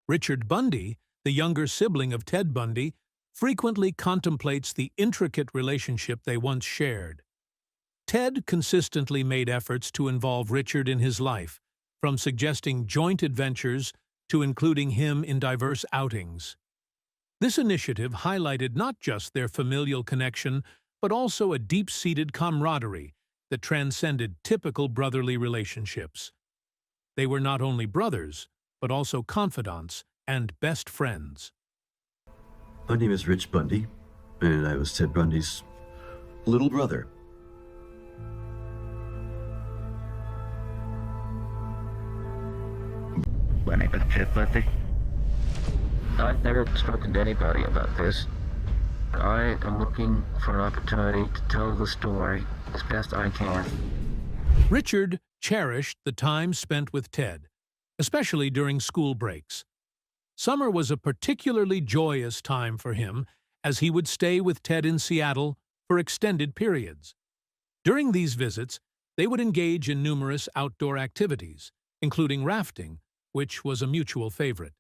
Richard Bundy, the younger sibling of Ted Bundy, frequently contemplates the intricate relationship they once shared. Ted consistently made efforts to involve Richard in his life, from suggesting joint adventures to including him in diverse outings. This initiative highlighted not just their familial connection, but also a deep-seated camaraderie that transcended typical brotherly relationships. They were not only brothers, but also confidants and best friends. My name is Rich Bundy, and I was Ted Bundy's little brother. My name is Ted Bundy. I've never spoken to anybody about this. I am looking for an opportunity to tell the story as best I can. Richard cherished the time spent with Ted, especially during school breaks. Summer was a particularly joyous time for him, as he would stay with Ted in Seattle for extended periods. During these visits, they would engage in numerous outdoor activities, including rafting, which was a mutual favorite.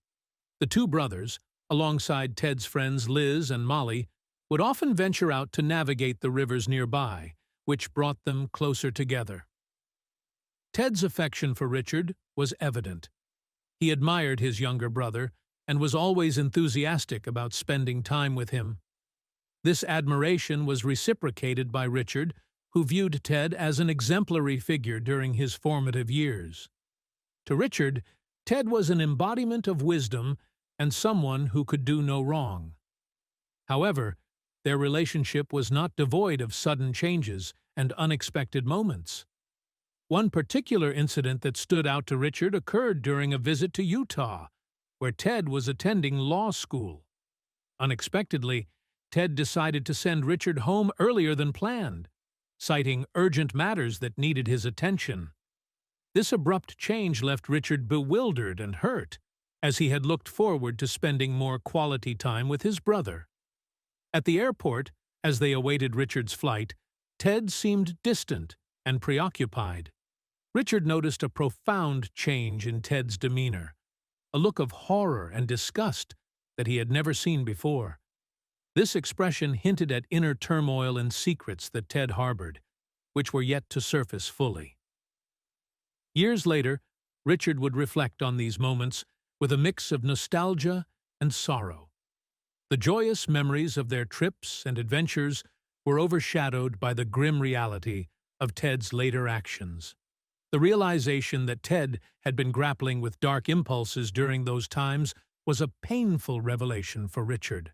The two brothers, alongside Ted's friends Liz and Molly, would often venture out to navigate the rivers nearby, which brought them closer together. Ted's affection for Richard was evident. He admired his younger brother and was always enthusiastic about spending time with him. This admiration was reciprocated by Richard, who viewed Ted as an exemplary figure during his formative years. To Richard, Ted was an embodiment of wisdom and someone who could do no wrong. However, their relationship was not devoid of sudden changes and unexpected moments. One particular incident that stood out to Richard occurred during a visit to Utah, where Ted was attending law school. Unexpectedly, Ted decided to send Richard home earlier than planned, citing urgent matters that needed his attention. This abrupt change left Richard bewildered and hurt, as he had looked forward to spending more quality time with his brother. At the airport, as they awaited Richard's flight, Ted seemed distant and preoccupied. Richard noticed a profound change in Ted's demeanor, a look of horror and disgust that he had never seen before. This expression hinted at inner turmoil and secrets that Ted harbored, which were yet to surface fully. Years later, Richard would reflect on these moments with a mix of nostalgia and sorrow. The joyous memories of their trips and adventures were overshadowed by the grim reality of Ted's later actions. The realization that Ted had been grappling with dark impulses during those times was a painful revelation for Richard.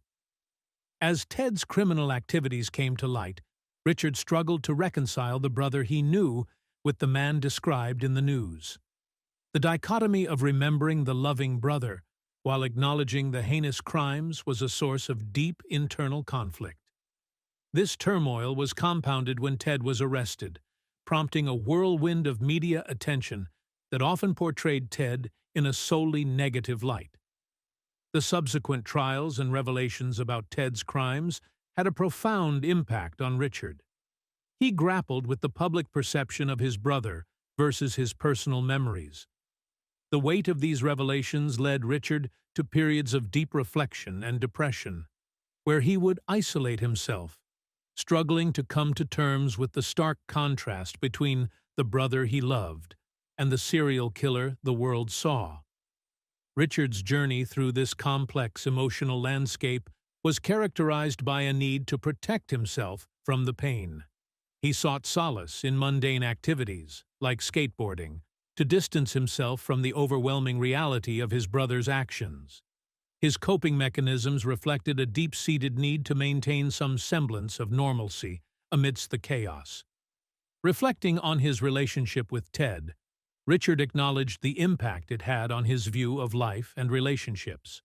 As Ted's criminal activities came to light, Richard struggled to reconcile the brother he knew with the man described in the news. The dichotomy of remembering the loving brother while acknowledging the heinous crimes was a source of deep internal conflict. This turmoil was compounded when Ted was arrested, prompting a whirlwind of media attention that often portrayed Ted in a solely negative light. The subsequent trials and revelations about Ted's crimes had a profound impact on Richard. He grappled with the public perception of his brother versus his personal memories. The weight of these revelations led Richard to periods of deep reflection and depression, where he would isolate himself, struggling to come to terms with the stark contrast between the brother he loved and the serial killer the world saw. Richard's journey through this complex emotional landscape was characterized by a need to protect himself from the pain. He sought solace in mundane activities, like skateboarding, to distance himself from the overwhelming reality of his brother's actions. His coping mechanisms reflected a deep-seated need to maintain some semblance of normalcy amidst the chaos. Reflecting on his relationship with Ted, Richard acknowledged the impact it had on his view of life and relationships.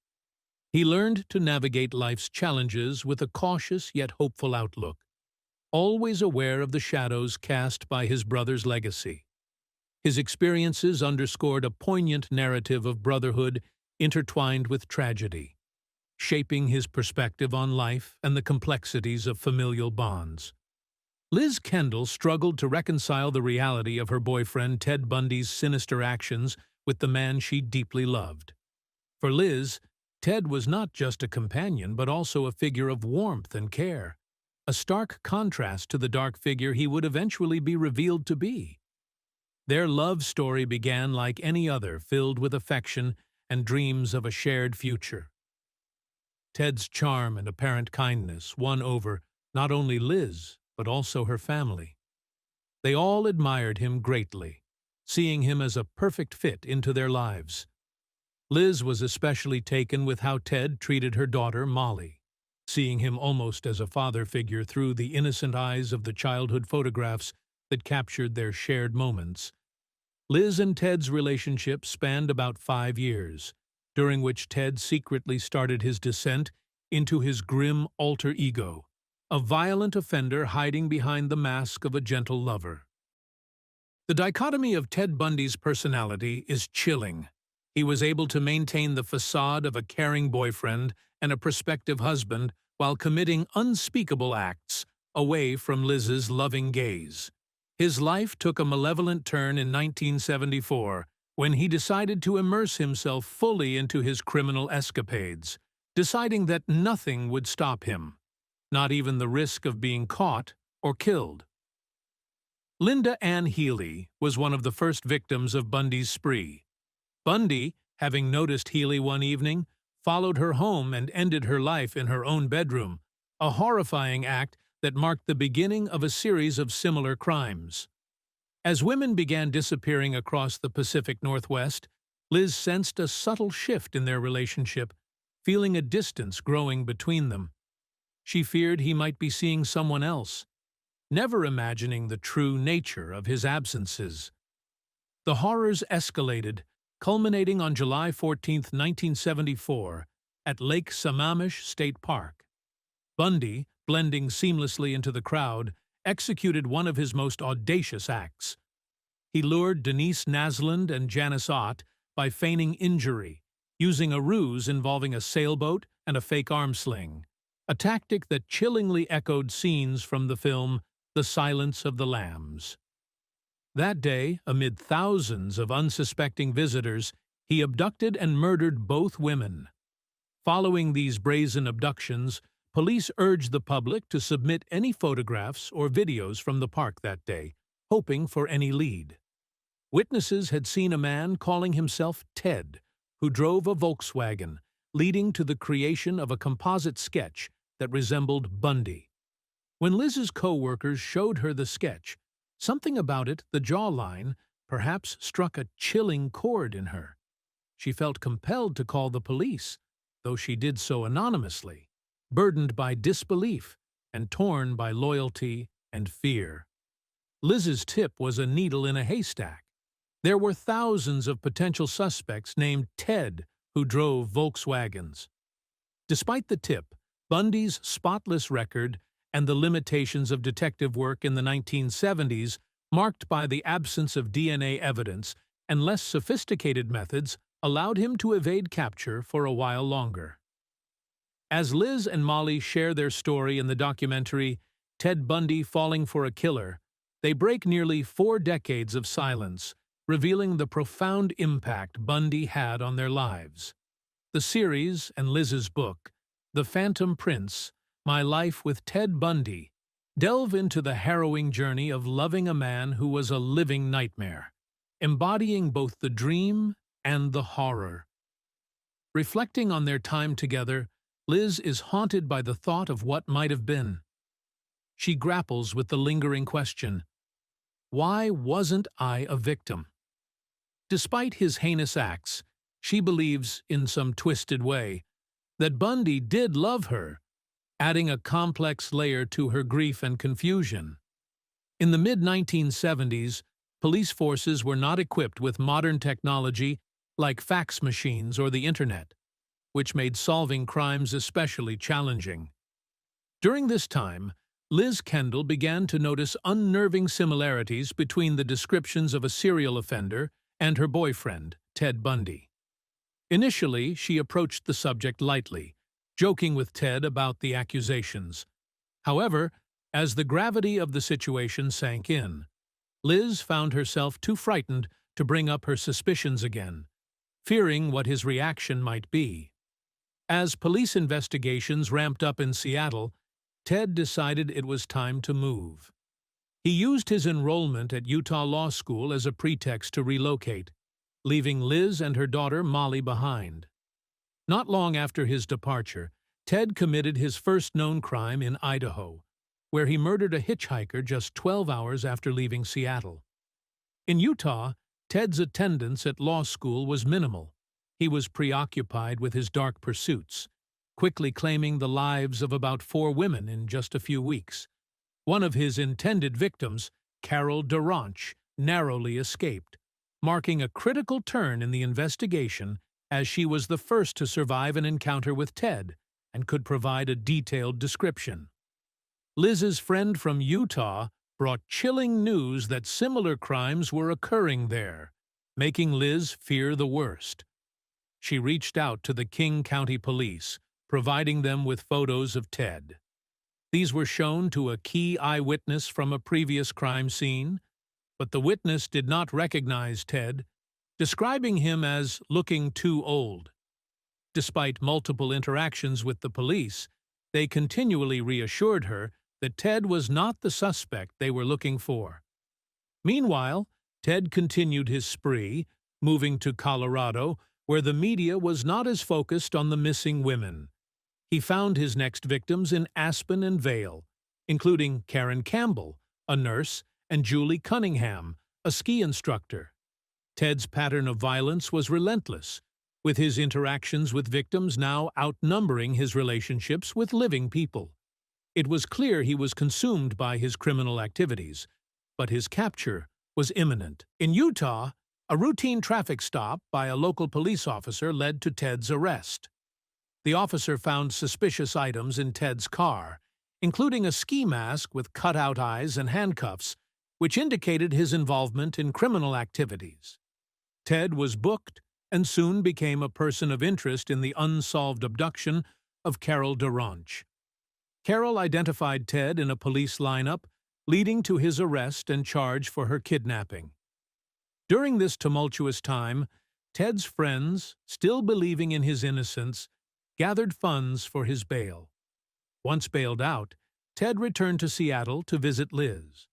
He learned to navigate life's challenges with a cautious yet hopeful outlook, always aware of the shadows cast by his brother's legacy. His experiences underscored a poignant narrative of brotherhood intertwined with tragedy, shaping his perspective on life and the complexities of familial bonds. Liz Kendall struggled to reconcile the reality of her boyfriend Ted Bundy's sinister actions with the man she deeply loved. For Liz, Ted was not just a companion but also a figure of warmth and care, a stark contrast to the dark figure he would eventually be revealed to be. Their love story began like any other, filled with affection and dreams of a shared future. Ted's charm and apparent kindness won over not only Liz, but also her family. They all admired him greatly, seeing him as a perfect fit into their lives. Liz was especially taken with how Ted treated her daughter, Molly, seeing him almost as a father figure through the innocent eyes of the childhood photographs that captured their shared moments. Liz and Ted's relationship spanned about 5 years, during which Ted secretly started his descent into his grim alter ego, a violent offender hiding behind the mask of a gentle lover. The dichotomy of Ted Bundy's personality is chilling. He was able to maintain the facade of a caring boyfriend and a prospective husband while committing unspeakable acts away from Liz's loving gaze. His life took a malevolent turn in 1974 when he decided to immerse himself fully into his criminal escapades, deciding that nothing would stop him, not even the risk of being caught or killed. Linda Ann Healy was one of the first victims of Bundy's spree. Bundy, having noticed Healy one evening, followed her home and ended her life in her own bedroom, a horrifying act that marked the beginning of a series of similar crimes. As women began disappearing across the Pacific Northwest, Liz sensed a subtle shift in their relationship, feeling a distance growing between them. She feared he might be seeing someone else, never imagining the true nature of his absences. The horrors escalated, culminating on July 14, 1974, at Lake Sammamish State Park. Bundy, blending seamlessly into the crowd, executed one of his most audacious acts. He lured Denise Naslund and Janice Ott by feigning injury, using a ruse involving a sailboat and a fake arm sling, a tactic that chillingly echoed scenes from the film The Silence of the Lambs. That day, amid thousands of unsuspecting visitors, he abducted and murdered both women. Following these brazen abductions, police urged the public to submit any photographs or videos from the park that day, hoping for any lead. Witnesses had seen a man calling himself Ted, who drove a Volkswagen, leading to the creation of a composite sketch that resembled Bundy. When Liz's co-workers showed her the sketch, something about it, the jawline, perhaps struck a chilling chord in her. She felt compelled to call the police, though she did so anonymously, burdened by disbelief and torn by loyalty and fear. Liz's tip was a needle in a haystack. There were thousands of potential suspects named Ted who drove Volkswagens. Despite the tip, Bundy's spotless record and the limitations of detective work in the 1970s, marked by the absence of DNA evidence and less sophisticated methods, allowed him to evade capture for a while longer. As Liz and Molly share their story in the documentary Ted Bundy Falling for a Killer, they break nearly 4 decades of silence, revealing the profound impact Bundy had on their lives. The series and Liz's book, The Phantom Prince, My Life with Ted Bundy, delve into the harrowing journey of loving a man who was a living nightmare, embodying both the dream and the horror. Reflecting on their time together, Liz is haunted by the thought of what might have been. She grapples with the lingering question, why wasn't I a victim? Despite his heinous acts, she believes, in some twisted way, that Bundy did love her, adding a complex layer to her grief and confusion. In the mid-1970s, police forces were not equipped with modern technology like fax machines or the Internet, which made solving crimes especially challenging. During this time, Liz Kendall began to notice unnerving similarities between the descriptions of a serial offender and her boyfriend, Ted Bundy. Initially, she approached the subject lightly, joking with Ted about the accusations. However, as the gravity of the situation sank in, Liz found herself too frightened to bring up her suspicions again, fearing what his reaction might be. As police investigations ramped up in Seattle, Ted decided it was time to move. He used his enrollment at Utah Law School as a pretext to relocate, leaving Liz and her daughter Molly behind. Not long after his departure, Ted committed his first known crime in Idaho, where he murdered a hitchhiker just 12 hours after leaving Seattle. In Utah, Ted's attendance at law school was minimal. He was preoccupied with his dark pursuits, quickly claiming the lives of about 4 women in just a few weeks. One of his intended victims, Carol Durant, narrowly escaped, marking a critical turn in the investigation as she was the first to survive an encounter with Ted and could provide a detailed description. Liz's friend from Utah brought chilling news that similar crimes were occurring there, making Liz fear the worst. She reached out to the King County Police, providing them with photos of Ted. These were shown to a key eyewitness from a previous crime scene, but the witness did not recognize Ted, describing him as looking too old. Despite multiple interactions with the police, they continually reassured her that Ted was not the suspect they were looking for. Meanwhile, Ted continued his spree, moving to Colorado, where the media was not as focused on the missing women. He found his next victims in Aspen and Vail, including Karen Campbell, a nurse, and Julie Cunningham, a ski instructor. Ted's pattern of violence was relentless, with his interactions with victims now outnumbering his relationships with living people. It was clear he was consumed by his criminal activities, but his capture was imminent. In Utah, a routine traffic stop by a local police officer led to Ted's arrest. The officer found suspicious items in Ted's car, including a ski mask with cutout eyes and handcuffs, which indicated his involvement in criminal activities. Ted was booked and soon became a person of interest in the unsolved abduction of Carol Durant. Carol identified Ted in a police lineup, leading to his arrest and charge for her kidnapping. During this tumultuous time, Ted's friends, still believing in his innocence, gathered funds for his bail. Once bailed out, Ted returned to Seattle to visit Liz.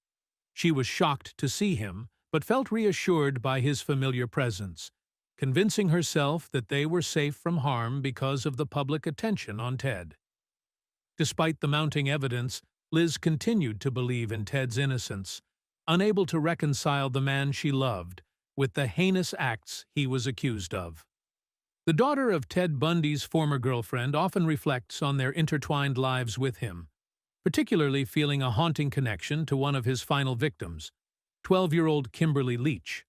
She was shocked to see him, but felt reassured by his familiar presence, convincing herself that they were safe from harm because of the public attention on Ted. Despite the mounting evidence, Liz continued to believe in Ted's innocence, unable to reconcile the man she loved with the heinous acts he was accused of. The daughter of Ted Bundy's former girlfriend often reflects on their intertwined lives with him, particularly feeling a haunting connection to one of his final victims, 12-year-old Kimberly Leach.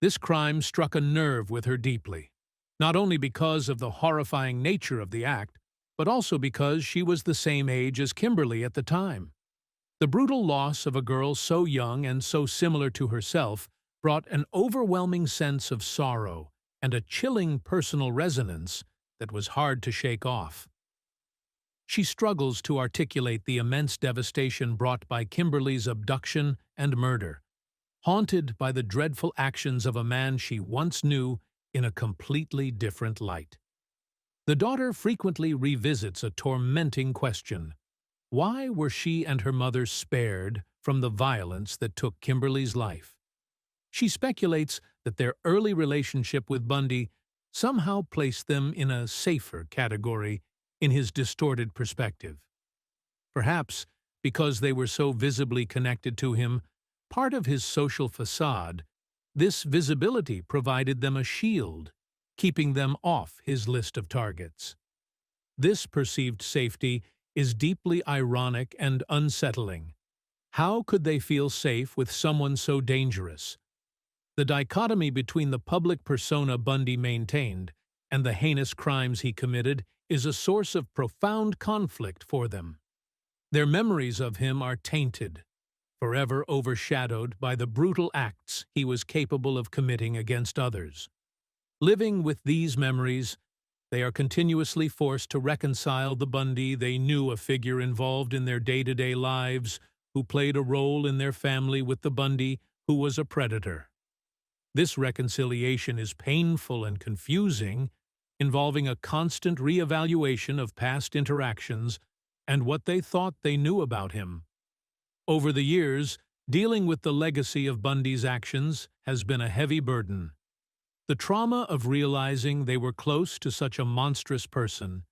This crime struck a nerve with her deeply, not only because of the horrifying nature of the act, but also because she was the same age as Kimberly at the time. The brutal loss of a girl so young and so similar to herself brought an overwhelming sense of sorrow and a chilling personal resonance that was hard to shake off. She struggles to articulate the immense devastation brought by Kimberly's abduction and murder, haunted by the dreadful actions of a man she once knew in a completely different light. The daughter frequently revisits a tormenting question: why were she and her mother spared from the violence that took Kimberly's life? She speculates that their early relationship with Bundy somehow placed them in a safer category in his distorted perspective. Perhaps because they were so visibly connected to him, part of his social facade, this visibility provided them a shield, keeping them off his list of targets. This perceived safety is deeply ironic and unsettling. How could they feel safe with someone so dangerous? The dichotomy between the public persona Bundy maintained and the heinous crimes he committed is a source of profound conflict for them. Their memories of him are tainted, forever overshadowed by the brutal acts he was capable of committing against others. Living with these memories, they are continuously forced to reconcile the Bundy they knew, a figure involved in their day-to-day lives, who played a role in their family, with the Bundy who was a predator. This reconciliation is painful and confusing, involving a constant reevaluation of past interactions and what they thought they knew about him. Over the years, dealing with the legacy of Bundy's actions has been a heavy burden. The trauma of realizing they were close to such a monstrous person,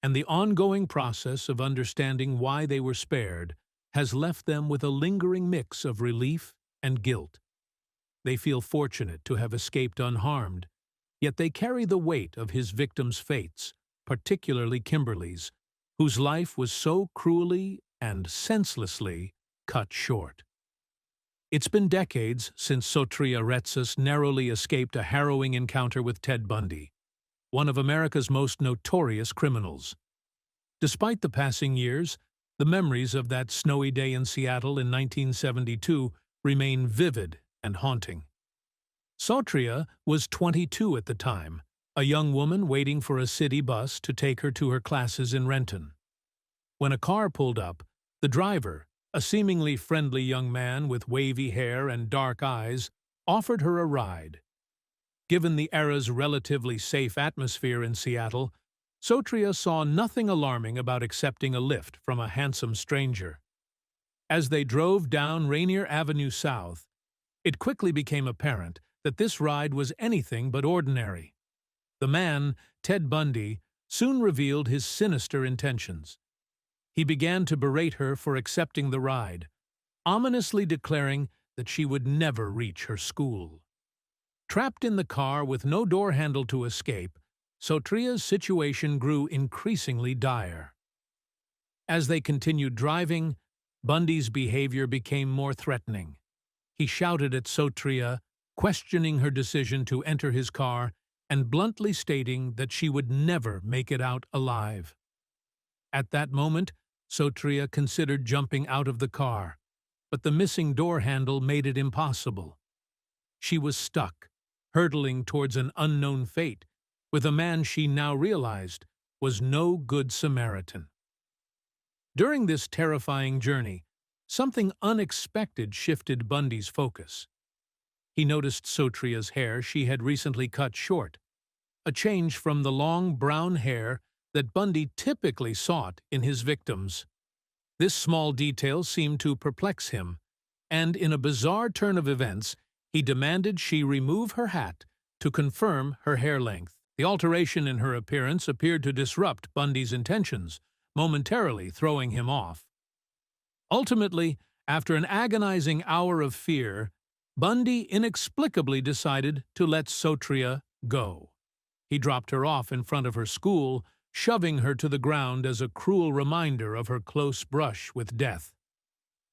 and the ongoing process of understanding why they were spared, has left them with a lingering mix of relief and guilt. They feel fortunate to have escaped unharmed, yet they carry the weight of his victims' fates, particularly Kimberly's, whose life was so cruelly and senselessly cut short. It's been decades since Sotria Retsus narrowly escaped a harrowing encounter with Ted Bundy, one of America's most notorious criminals. Despite the passing years, the memories of that snowy day in Seattle in 1972 remain vivid and haunting. Sotria was 22 at the time, a young woman waiting for a city bus to take her to her classes in Renton. When a car pulled up, the driver, a seemingly friendly young man with wavy hair and dark eyes, offered her a ride. Given the era's relatively safe atmosphere in Seattle, Sotria saw nothing alarming about accepting a lift from a handsome stranger. As they drove down Rainier Avenue South, it quickly became apparent that this ride was anything but ordinary. The man, Ted Bundy, soon revealed his sinister intentions. He began to berate her for accepting the ride, ominously declaring that she would never reach her school. Trapped in the car with no door handle to escape, Sotria's situation grew increasingly dire. As they continued driving, Bundy's behavior became more threatening. He shouted at Sotria, questioning her decision to enter his car and bluntly stating that she would never make it out alive. At that moment, Sotria considered jumping out of the car, but the missing door handle made it impossible. She was stuck, hurtling towards an unknown fate, with a man she now realized was no good Samaritan. During this terrifying journey, something unexpected shifted Bundy's focus. He noticed Sotria's hair she had recently cut short, a change from the long brown hair that Bundy typically sought in his victims. This small detail seemed to perplex him, and in a bizarre turn of events, he demanded she remove her hat to confirm her hair length. The alteration in her appearance appeared to disrupt Bundy's intentions, momentarily throwing him off. Ultimately, after an agonizing hour of fear, Bundy inexplicably decided to let Sotria go. He dropped her off in front of her school, shoving her to the ground as a cruel reminder of her close brush with death.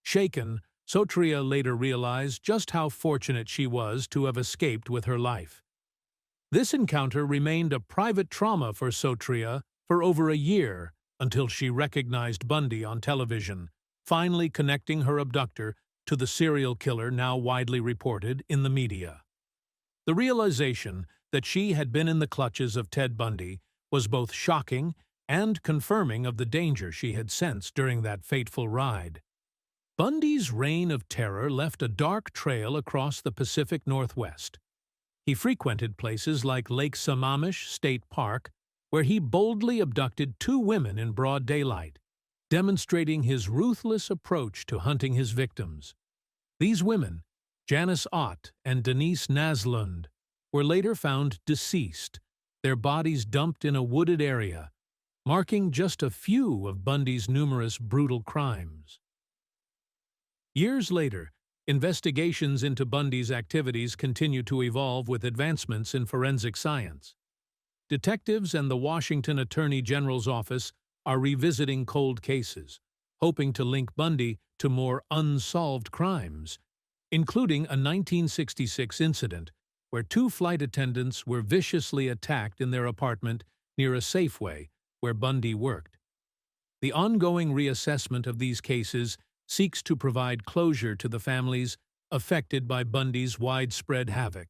Shaken, Sotria later realized just how fortunate she was to have escaped with her life. This encounter remained a private trauma for Sotria for over a year until she recognized Bundy on television, finally connecting her abductor to the serial killer now widely reported in the media. The realization that she had been in the clutches of Ted Bundy was both shocking and confirming of the danger she had sensed during that fateful ride. Bundy's reign of terror left a dark trail across the Pacific Northwest. He frequented places like Lake Sammamish State Park, where he boldly abducted 2 women in broad daylight, demonstrating his ruthless approach to hunting his victims. These women, Janice Ott and Denise Naslund, were later found deceased, their bodies dumped in a wooded area, marking just a few of Bundy's numerous brutal crimes. Years later, investigations into Bundy's activities continue to evolve with advancements in forensic science. Detectives and the Washington Attorney General's office are revisiting cold cases, hoping to link Bundy to more unsolved crimes, including a 1966 incident where 2 flight attendants were viciously attacked in their apartment near a Safeway where Bundy worked. The ongoing reassessment of these cases seeks to provide closure to the families affected by Bundy's widespread havoc.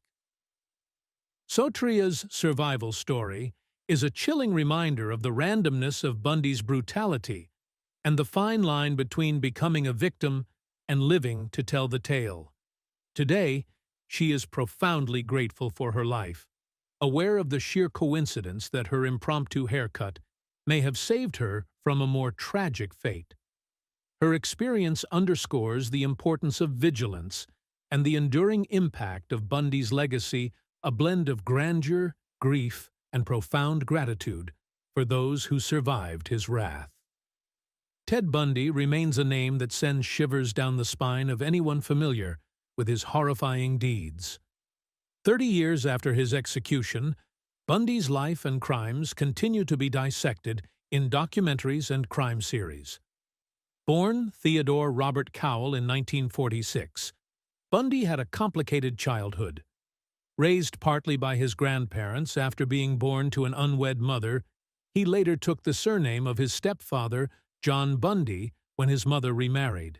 Sotria's survival story is a chilling reminder of the randomness of Bundy's brutality and the fine line between becoming a victim and living to tell the tale. Today, she is profoundly grateful for her life, aware of the sheer coincidence that her impromptu haircut may have saved her from a more tragic fate. Her experience underscores the importance of vigilance and the enduring impact of Bundy's legacy, a blend of grandeur, grief, and profound gratitude for those who survived his wrath. Ted Bundy remains a name that sends shivers down the spine of anyone familiar with his horrifying deeds. 30 years after his execution, Bundy's life and crimes continue to be dissected in documentaries and crime series. Born Theodore Robert Cowell in 1946, Bundy had a complicated childhood. Raised partly by his grandparents after being born to an unwed mother, he later took the surname of his stepfather, John Bundy, when his mother remarried.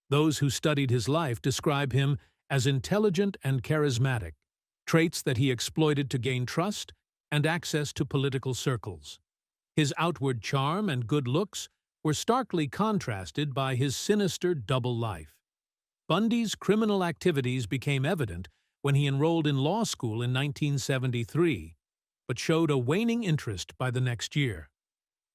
Those who studied his life describe him as intelligent and charismatic, traits that he exploited to gain trust and access to political circles. His outward charm and good looks were starkly contrasted by his sinister double life. Bundy's criminal activities became evident when he enrolled in law school in 1973, but showed a waning interest by the next year.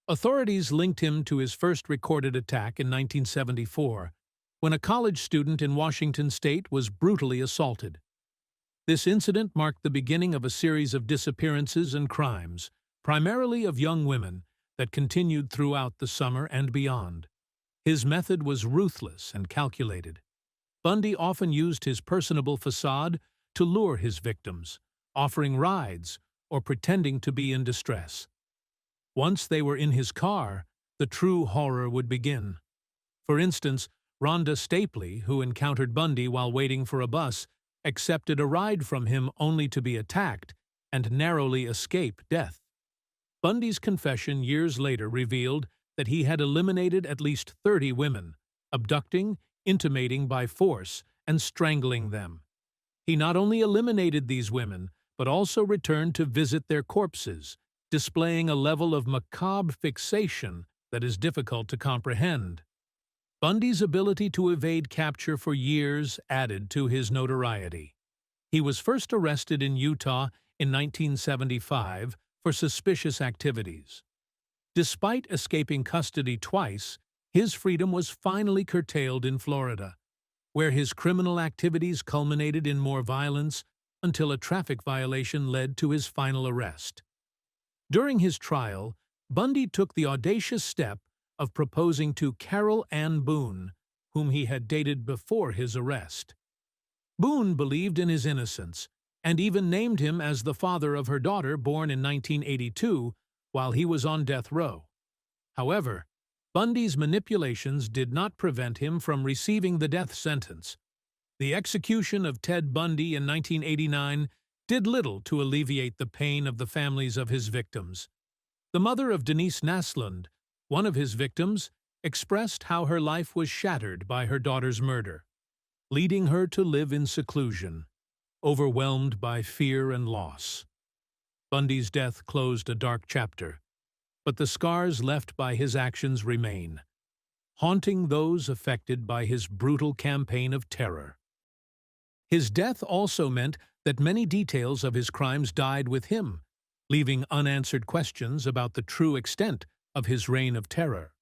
Authorities linked him to his first recorded attack in 1974, when a college student in Washington state was brutally assaulted. This incident marked the beginning of a series of disappearances and crimes, primarily of young women, that continued throughout the summer and beyond. His method was ruthless and calculated. Bundy often used his personable facade to lure his victims, offering rides or pretending to be in distress. Once they were in his car, the true horror would begin. For instance, Rhonda Stapley, who encountered Bundy while waiting for a bus, accepted a ride from him only to be attacked and narrowly escape death. Bundy's confession years later revealed that he had eliminated at least 30 women, abducting, intimating by force, and strangling them. He not only eliminated these women, but also returned to visit their corpses, displaying a level of macabre fixation that is difficult to comprehend. Bundy's ability to evade capture for years added to his notoriety. He was first arrested in Utah in 1975 for suspicious activities. Despite escaping custody twice, his freedom was finally curtailed in Florida, where his criminal activities culminated in more violence until a traffic violation led to his final arrest. During his trial, Bundy took the audacious step of proposing to Carol Ann Boone, whom he had dated before his arrest. Boone believed in his innocence and even named him as the father of her daughter born in 1982 while he was on death row. However, Bundy's manipulations did not prevent him from receiving the death sentence. The execution of Ted Bundy in 1989 did little to alleviate the pain of the families of his victims. The mother of Denise Naslund, one of his victims, expressed how her life was shattered by her daughter's murder, leading her to live in seclusion, overwhelmed by fear and loss. Bundy's death closed a dark chapter, but the scars left by his actions remain, haunting those affected by his brutal campaign of terror. His death also meant that many details of his crimes died with him, leaving unanswered questions about the true extent of his reign of terror.